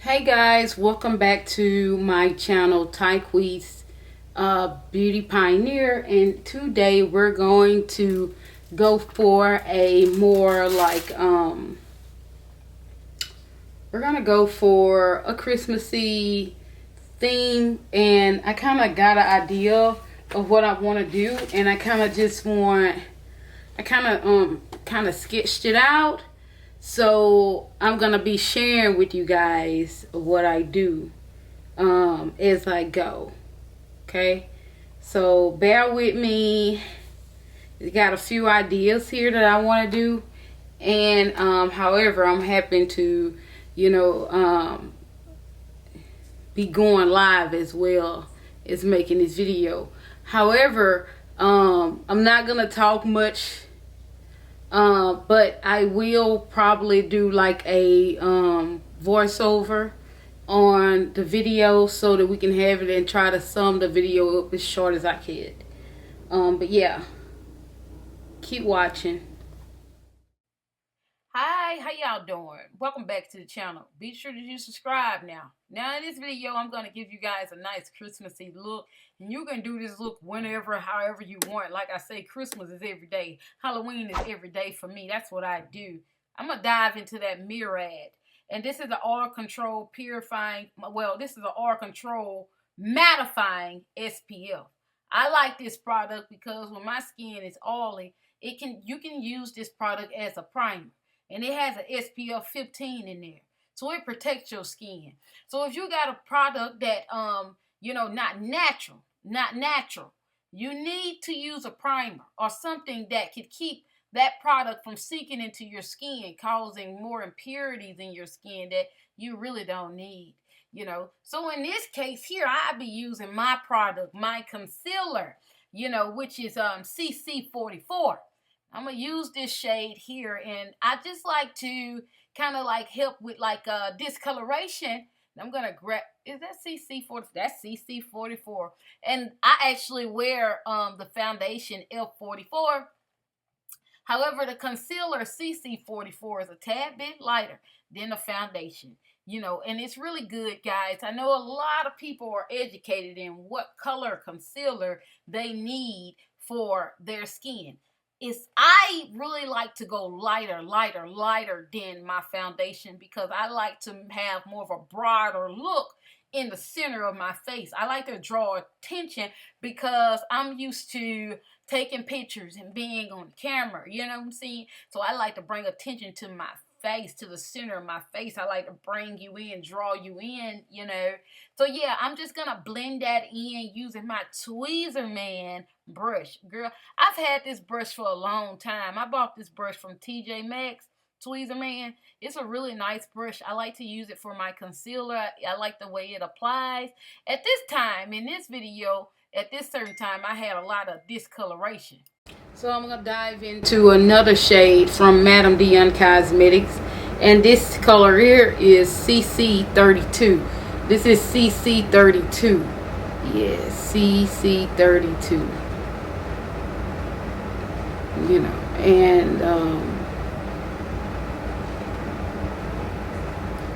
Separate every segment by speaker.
Speaker 1: Hey guys, welcome back to my channel, Tyqueez Beauty Pioneer, and today we're going to go for a more we're gonna go for a Christmassy theme, and I kind of got an idea of what I want to do, and I kind of just want I kind of sketched it out. So I'm gonna be sharing with you guys what I do as I go. Okay, so bear with me. Got a few ideas here that I want to do, and however, I'm happy to, you know, be going live as well as making this video. However, I'm not gonna talk much, but I will probably do like a voiceover on the video so that we can have it and try to sum the video up as short as I can. But yeah, keep watching. Hi, how y'all doing? Welcome back to the channel. Be sure that you subscribe now. Now in this video, I'm going to give you guys a nice Christmassy look. And you can do this look whenever, however you want. Like I say, Christmas is every day. Halloween is every day for me. That's what I do. I'm going to dive into that Murad. And this is the oil control purifying, well, this is the oil control mattifying SPF. I like this product because when my skin is oily, you can use this product as a primer. And it has an SPF 15 in there. So it protects your skin. So if you got a product that not natural, you need to use a primer or something that could keep that product from seeping into your skin, causing more impurities in your skin that you really don't need. So in this case here, I'll be using my product, my concealer, which is CC44. I'm going to use this shade here, and I just like to kind of like help with like discoloration. I'm going to grab, is that CC40? That's CC44. And I actually wear the foundation F44. However, the concealer CC44 is a tad bit lighter than the foundation. And it's really good, guys. I know a lot of people are educated in what color concealer they need for their skin. I really like to go lighter than my foundation because I like to have more of a broader look in the center of my face. I like to draw attention because I'm used to taking pictures and being on camera, you know what I'm saying? So I like to bring attention to my face, to the center of my face. I like to bring you in, draw you in, So yeah, I'm just gonna blend that in using my Tweezerman brush. Girl, I've had this brush for a long time. I bought this brush from TJ Maxx, Tweezerman. It's a really nice brush. I like to use it for my concealer. I like the way it applies. At this time, in this video, at this certain time, I had a lot of discoloration. So I'm going to dive into another shade from MadamDeon Cosmetics. And this color here is CC32. This is CC32. Yes, CC32. And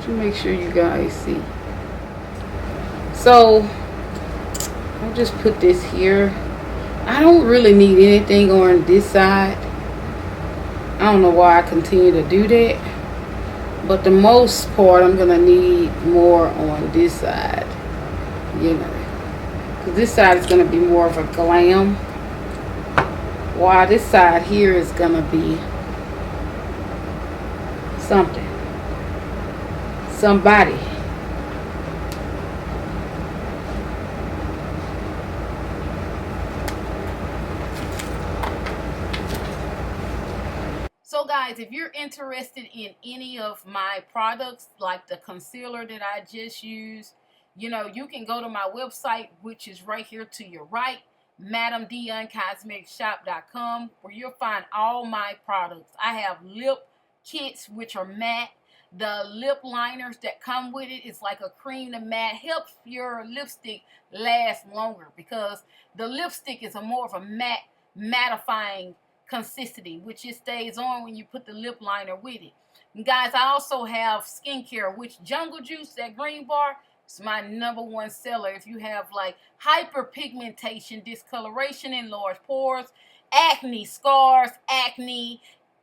Speaker 1: to make sure you guys see. So I'll just put this here. I don't really need anything on this side. I don't know why I continue to do that, but the most part I'm gonna need more on this side, because this side is gonna be more of a glam, while this side here is gonna be somebody. So guys, if you're interested in any of my products, like the concealer that I just used, you can go to my website, which is right here to your right, MadamDeonCosmeticsShop.com, where you'll find all my products. I have lip kits, which are matte. The lip liners that come with it is like a cream to matte, helps your lipstick last longer because the lipstick is more of a mattifying consistency, which it stays on when you put the lip liner with it. And guys, I also have skincare, which Jungle Juice, that green bar, is my #1 seller. If you have like hyperpigmentation, discoloration, enlarged pores, acne, scars, acne,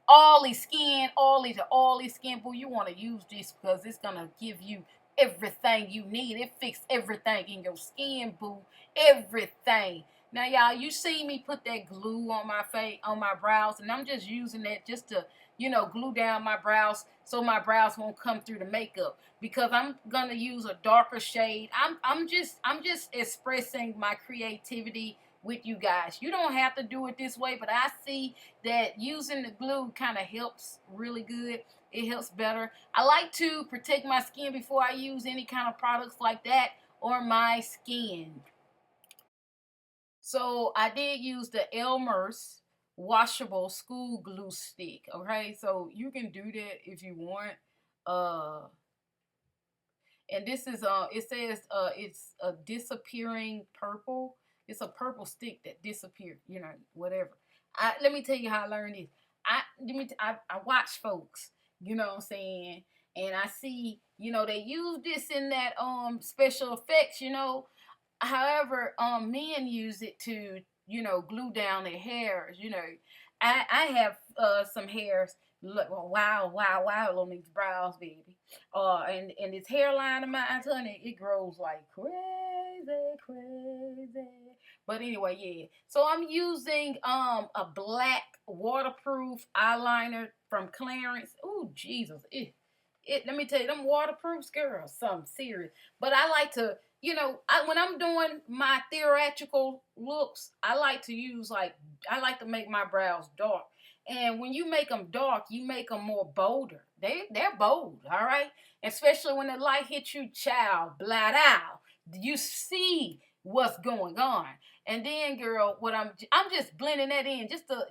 Speaker 1: oily skin, boo, you want to use this because it's gonna give you everything you need. It fixes everything in your skin, boo. Everything. Now, y'all, you see me put that glue on my face, on my brows, and I'm just using that just to, glue down my brows so my brows won't come through the makeup, because I'm gonna use a darker shade. I'm just expressing my creativity with you guys. You don't have to do it this way, but I see that using the glue kind of helps really good. It helps better. I like to protect my skin before I use any kind of products like that on my skin. So I did use the Elmer's washable school glue stick. Okay, so you can do that if you want. Uh, and this is it says it's a disappearing purple. It's a purple stick that disappeared. Whatever. Let me tell you how I learned this. I watch folks. You know what I'm saying? And I see, they use this in that special effects. However, men use it to, glue down their hairs. I have some hairs. Look, wow, on these brows, baby. And this hairline of mine, honey, it grows like crazy. But anyway, yeah. So I'm using a black waterproof eyeliner from Clarence. Ooh, Jesus, let me tell you, them waterproofs, girl, something serious. But I like to, when I'm doing my theatrical looks, I like to make my brows dark. And when you make them dark, you make them more bolder. They're bold, all right? Especially when the light hits you, child, blot out. You see what's going on. And then, girl, I'm just blending that in, just to,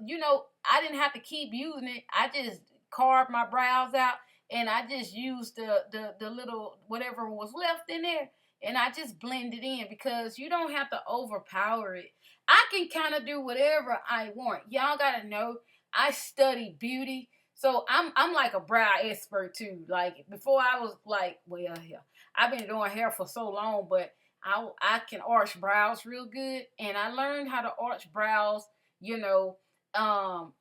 Speaker 1: I didn't have to keep using it. I just carved my brows out, and I just used the little whatever was left in there, and I just blend it in, because you don't have to overpower it. I can kind of do whatever I want. Y'all gotta know I study beauty, so I'm like a brow expert too. Like before I was like, well, yeah, I've been doing hair for so long, but I can arch brows real good, and I learned how to arch brows, um,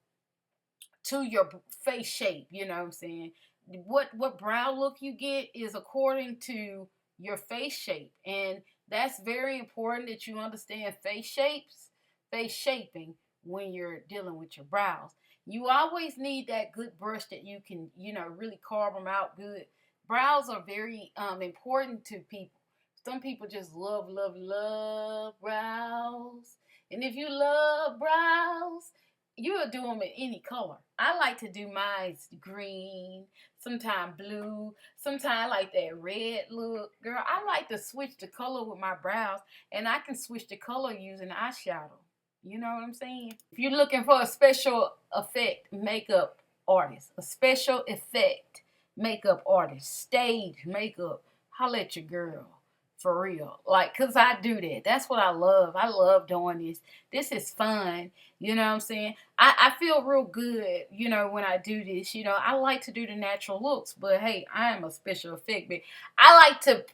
Speaker 1: to your face shape. You know what I'm saying? What brow look you get is according to your face shape, and that's very important that you understand face shaping when you're dealing with your brows. You always need that good brush that you can, really carve them out good. Brows are very important to people. Some people just love brows. And if you love brows, you'll do them in any color. I like to do mine green, sometimes blue, sometimes like that red look. Girl, I like to switch the color with my brows, and I can switch the color using eyeshadow. You know what I'm saying? If you're looking for a special effect makeup artist, stage makeup, holla at your girl. For real. Like, cause I do that. That's what I love. I love doing this. This is fun. You know what I'm saying? I feel real good, when I do this. I like to do the natural looks, but hey, I am a special effect bitch. I like to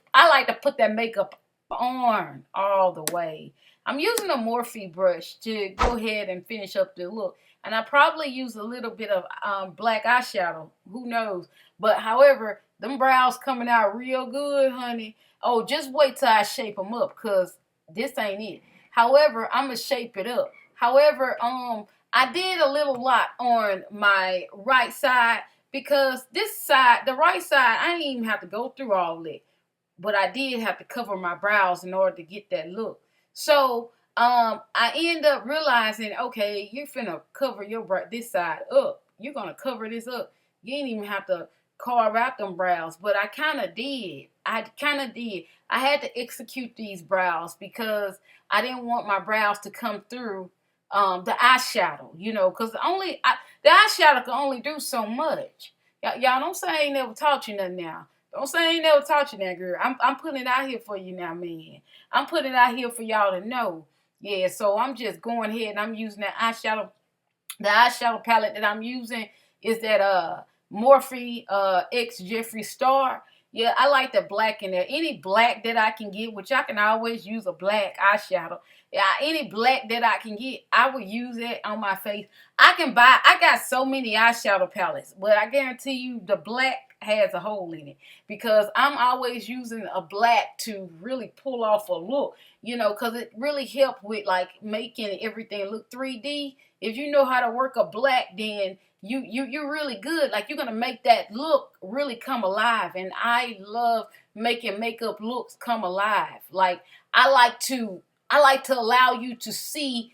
Speaker 1: put that makeup on all the way. I'm using a Morphe brush to go ahead and finish up the look. And I probably use a little bit of black eyeshadow. Who knows? But however, them brows coming out real good, honey. Oh, just wait till I shape them up, because this ain't it. However, I'm going to shape it up. However, I did a little lot on my right side, because the right side, I didn't even have to go through all that. But I did have to cover my brows in order to get that look. So, I end up realizing, okay, you're finna cover this side up. You're going to cover this up. You ain't even have to carve out them brows, but I kind of did. I had to execute these brows because I didn't want my brows to come through the eyeshadow, because the eyeshadow can only do so much. Y'all don't say I ain't never taught you nothing now. Don't say I ain't never taught you that, girl. I'm putting it out here for you now, man. I'm putting it out here for y'all to know. Yeah, so I'm just going ahead and I'm using that eyeshadow. The eyeshadow palette that I'm using is that Morphe X Jeffree Star. Yeah, I like the black in there. Any black that I can get, which I can always use a black eyeshadow. Yeah, any black that I can get, I would use it on my face. I got so many eyeshadow palettes, but I guarantee you the black has a hole in it because I'm always using a black to really pull off a look, because it really helped with like making everything look 3D. If you know how to work a black, then you're really good. Like you're gonna make that look really come alive. And I love making makeup looks come alive. Like I like to allow you to see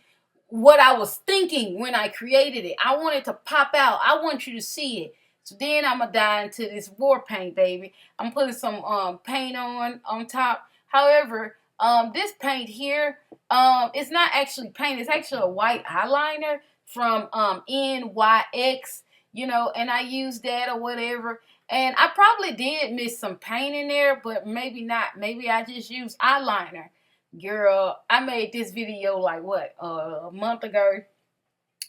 Speaker 1: what I was thinking when I created it. I want it to pop out. I want you to see it. So then I'm gonna dive into this war paint, baby. I'm putting some paint on top. However, this paint here, it's not actually paint. It's actually a white eyeliner from NYX, and I used that or whatever. And I probably did miss some paint in there, but maybe not. Maybe I just used eyeliner. Girl, I made this video like what, a month ago,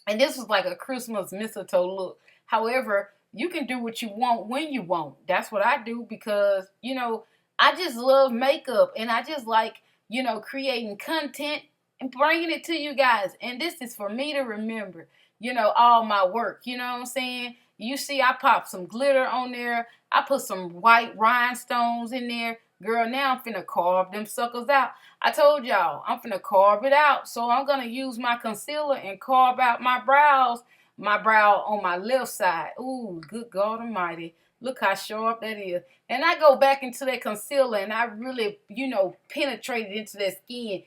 Speaker 1: and this was like a Christmas mistletoe look. However, you can do what you want when you want. That's what I do because, I just love makeup and I just like, creating content and bringing it to you guys. And this is for me to remember, all my work. You know what I'm saying? You see, I popped some glitter on there. I put some white rhinestones in there. Girl, now I'm finna carve them suckers out. I told y'all, I'm finna carve it out. So I'm gonna use my concealer and carve out my brow on my left side. Ooh, good God Almighty. Look how sharp that is. And I go back into that concealer and I really, penetrate it into that skin.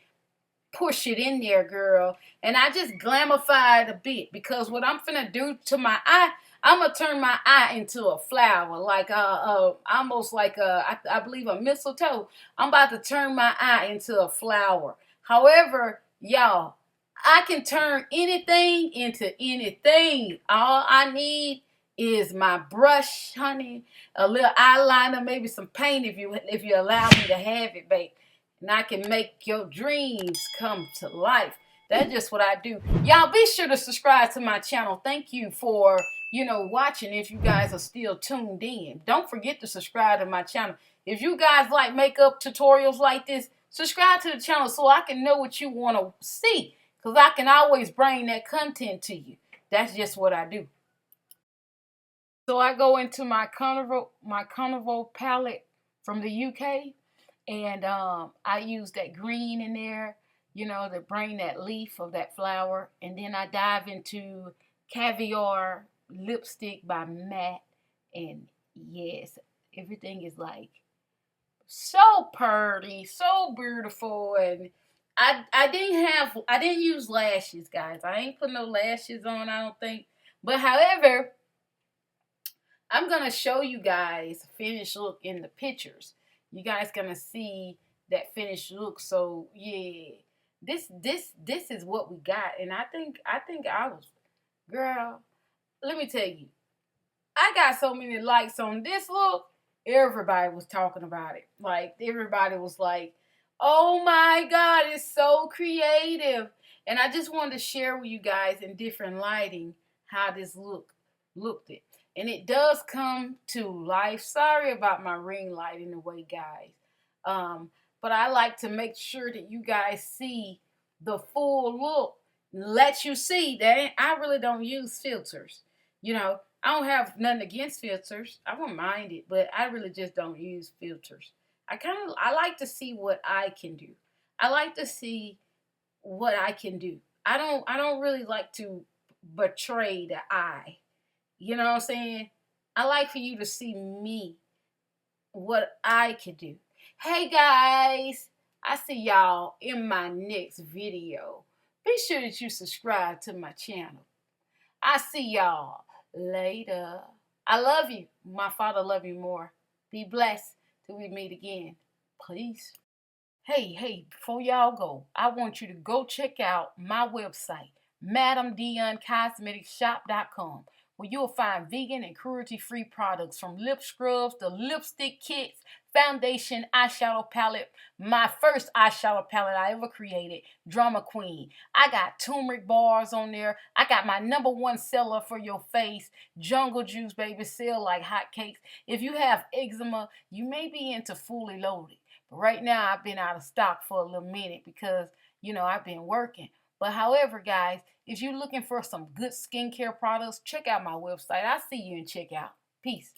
Speaker 1: Push it in there, girl. And I just glamify it a bit because what I'm finna do to my eye, I'm gonna turn my eye into a flower, like almost like I believe a mistletoe. I'm about to turn my eye into a flower. However, y'all, I can turn anything into anything. All I need is my brush, honey, a little eyeliner, maybe some paint if you allow me to have it, babe. And I can make your dreams come to life. That's just what I do. Y'all be sure to subscribe to my channel. Thank you for, watching if you guys are still tuned in. Don't forget to subscribe to my channel. If you guys like makeup tutorials like this, subscribe to the channel so I can know what you want to see. Because I can always bring that content to you. That's just what I do. So I go into my Carnival palette from the UK. And I use that green in there, to bring that leaf of that flower. And then I dive into Caviar lipstick by MAC. And yes, everything is like so pretty, so beautiful. And I didn't use lashes, guys. I ain't put no lashes on, I don't think. But however, I'm going to show you guys a finished look in the pictures. You guys gonna see that finished look. So yeah, this is what we got. And I think I was, girl, let me tell you, I got so many likes on this look. Everybody was talking about it. Like everybody was like, oh my God, it's so creative. And I just wanted to share with you guys in different lighting how this looked it. And it does come to life. Sorry about my ring light in the way, guys. But I like to make sure that you guys see the full look. Let you see that I really don't use filters. I don't have nothing against filters. I won't mind it, but I really just don't use filters. I like to see what I can do. I like to see what I can do. I don't really like to betray the eye. You know what I'm saying? I like for you to see me, what I can do. Hey guys, I see y'all in my next video. Be sure that you subscribe to my channel. I see y'all later. I love you. My Father love you more. Be blessed till we meet again. Peace. Hey, before y'all go, I want you to go check out my website, MadamDeonCosmeticsShop.com. where you'll find vegan and cruelty-free products from lip scrubs to lipstick kits, foundation eyeshadow palette, my first eyeshadow palette I ever created, Drama Queen. I got turmeric bars on there. I got my #1 seller for your face, Jungle Juice, baby, sell like hotcakes. If you have eczema, you may be into Fully Loaded. But right now, I've been out of stock for a little minute because, I've been working. But however, guys, if you're looking for some good skincare products, check out my website. I'll see you in checkout. Peace.